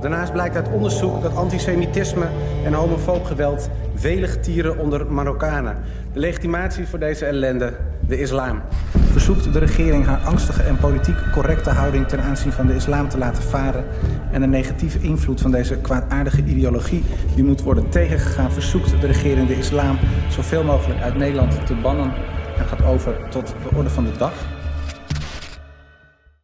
Daarnaast blijkt uit onderzoek dat antisemitisme en homofoob geweld welig tieren onder Marokkanen. De legitimatie voor deze ellende, de islam. Verzoekt de regering haar angstige en politiek correcte houding ten aanzien van de islam te laten varen en de negatieve invloed van deze kwaadaardige ideologie die moet worden tegengegaan, verzoekt de regering de islam zoveel mogelijk uit Nederland te bannen en gaat over tot de orde van de dag.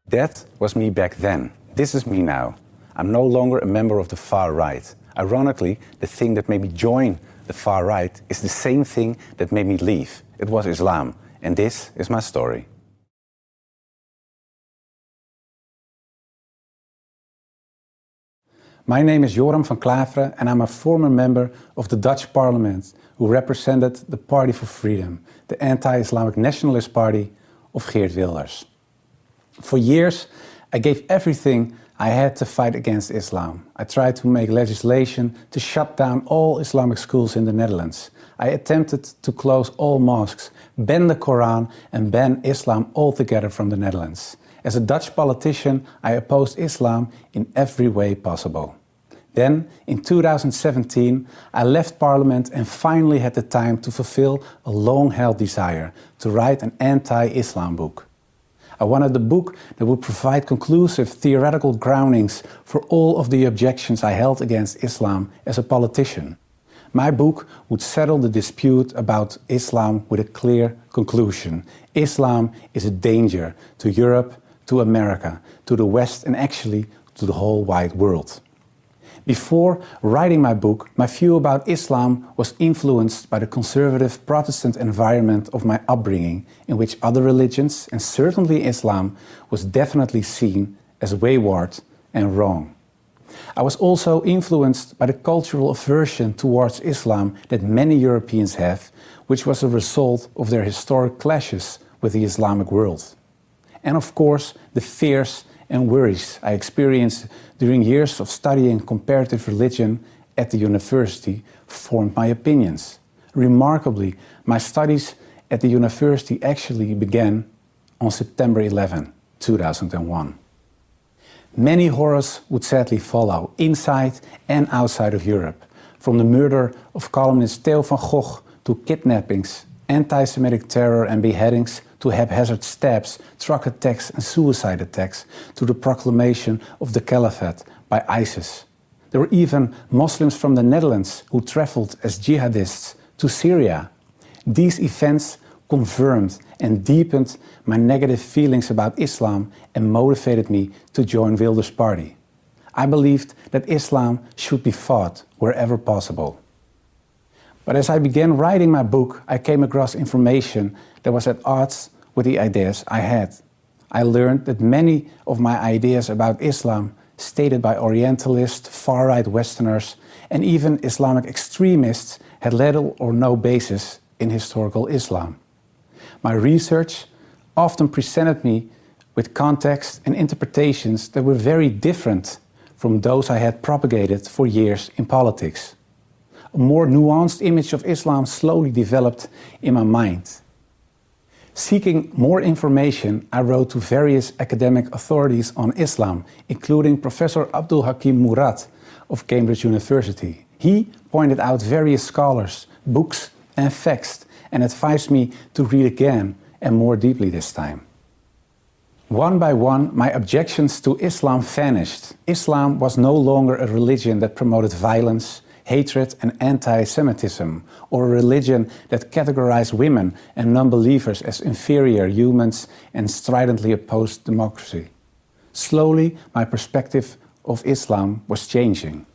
That was me back then. This is me now. I'm no longer a member of the far right. Ironically, the thing that made me join the far right is the same thing that made me leave. It was Islam. And this is my story. My name is Joram van Klaveren and I'm a former member of the Dutch Parliament who represented the Party for Freedom, the Anti-Islamic Nationalist party of Geert Wilders. For years, I gave everything I had to fight against Islam. I tried to make legislation to shut down all Islamic schools in the Netherlands. I attempted to close all mosques, ban the Quran and ban Islam altogether from the Netherlands. As a Dutch politician, I opposed Islam in every way possible. Then, in 2017, I left Parliament and finally had the time to fulfill a long-held desire to write an anti-Islam book. I wanted a book that would provide conclusive theoretical groundings for all of the objections I held against Islam as a politician. My book would settle the dispute about Islam with a clear conclusion. Islam is a danger to Europe, to America, to the West and actually to the whole wide world. Before writing my book, my view about Islam was influenced by the conservative Protestant environment of my upbringing, in which other religions, and certainly Islam, was definitely seen as wayward and wrong. I was also influenced by the cultural aversion towards Islam that many Europeans have, which was a result of their historic clashes with the Islamic world. And of course, the fears and worries I experienced during years of studying comparative religion at the university formed my opinions. Remarkably, my studies at the university actually began on September 11, 2001. Many horrors would sadly follow, inside and outside of Europe, from the murder of columnist Theo van Gogh to kidnappings, anti-Semitic terror and beheadings, to haphazard stabs, truck attacks and suicide attacks, to the proclamation of the Caliphate by ISIS. There were even Muslims from the Netherlands who traveled as jihadists to Syria. These events confirmed and deepened my negative feelings about Islam and motivated me to join Wilders' party. I believed that Islam should be fought wherever possible. But as I began writing my book, I came across information that was at odds with the ideas I had. I learned that many of my ideas about Islam, stated by Orientalists, far-right Westerners, and even Islamic extremists, had little or no basis in historical Islam. My research often presented me with context and interpretations that were very different from those I had propagated for years in politics. A more nuanced image of Islam slowly developed in my mind. Seeking more information, I wrote to various academic authorities on Islam, including Professor Abdul Hakim Murad of Cambridge University. He pointed out various scholars, books and facts and advised me to read again and more deeply this time. One by one, my objections to Islam vanished. Islam was no longer a religion that promoted violence, hatred and anti-Semitism, or a religion that categorized women and non-believers as inferior humans and stridently opposed democracy. Slowly, my perspective of Islam was changing.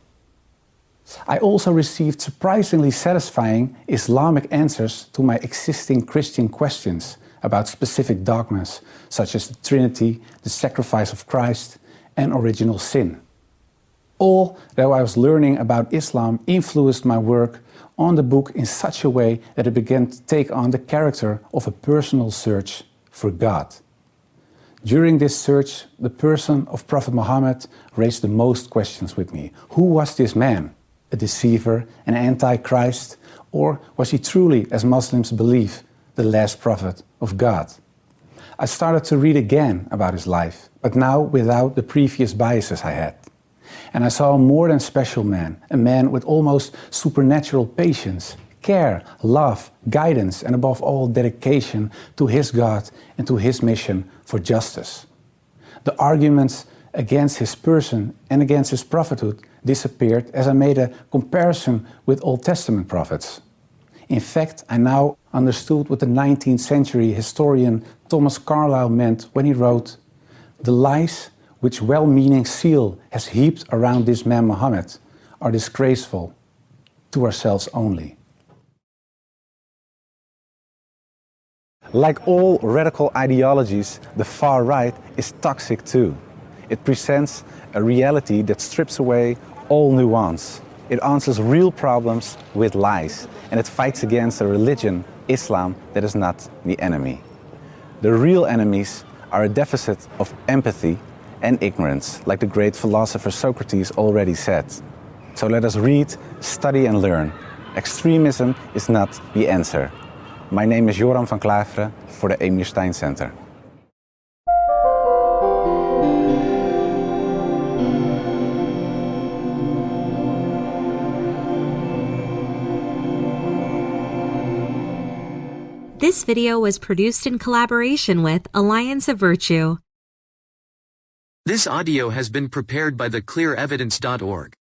I also received surprisingly satisfying Islamic answers to my existing Christian questions about specific dogmas, such as the Trinity, the sacrifice of Christ, and original sin. All that I was learning about Islam influenced my work on the book in such a way that it began to take on the character of a personal search for God. During this search, the person of Prophet Muhammad raised the most questions with me. Who was this man? A deceiver, an antichrist, or was he truly, as Muslims believe, the last prophet of God? I started to read again about his life, but now without the previous biases I had. And I saw a more than special man, a man with almost supernatural patience, care, love, guidance, and above all, dedication to his God and to his mission for justice. The arguments against his person and against his prophethood disappeared as I made a comparison with Old Testament prophets. In fact, I now understood what the 19th century historian Thomas Carlyle meant when he wrote, "The lies which well-meaning zeal has heaped around this man Muhammad are disgraceful to ourselves only." Like all radical ideologies, the far right is toxic too. It presents a reality that strips away all nuance. It answers real problems with lies, and it fights against a religion, Islam, that is not the enemy. The real enemies are a deficit of empathy and ignorance, like the great philosopher Socrates already said. So let us read, study and learn. Extremism is not the answer. My name is Joram van Klaveren for the Emir Stein Center. This video was produced in collaboration with Alliance of Virtue. This audio has been prepared by theclearevidence.org.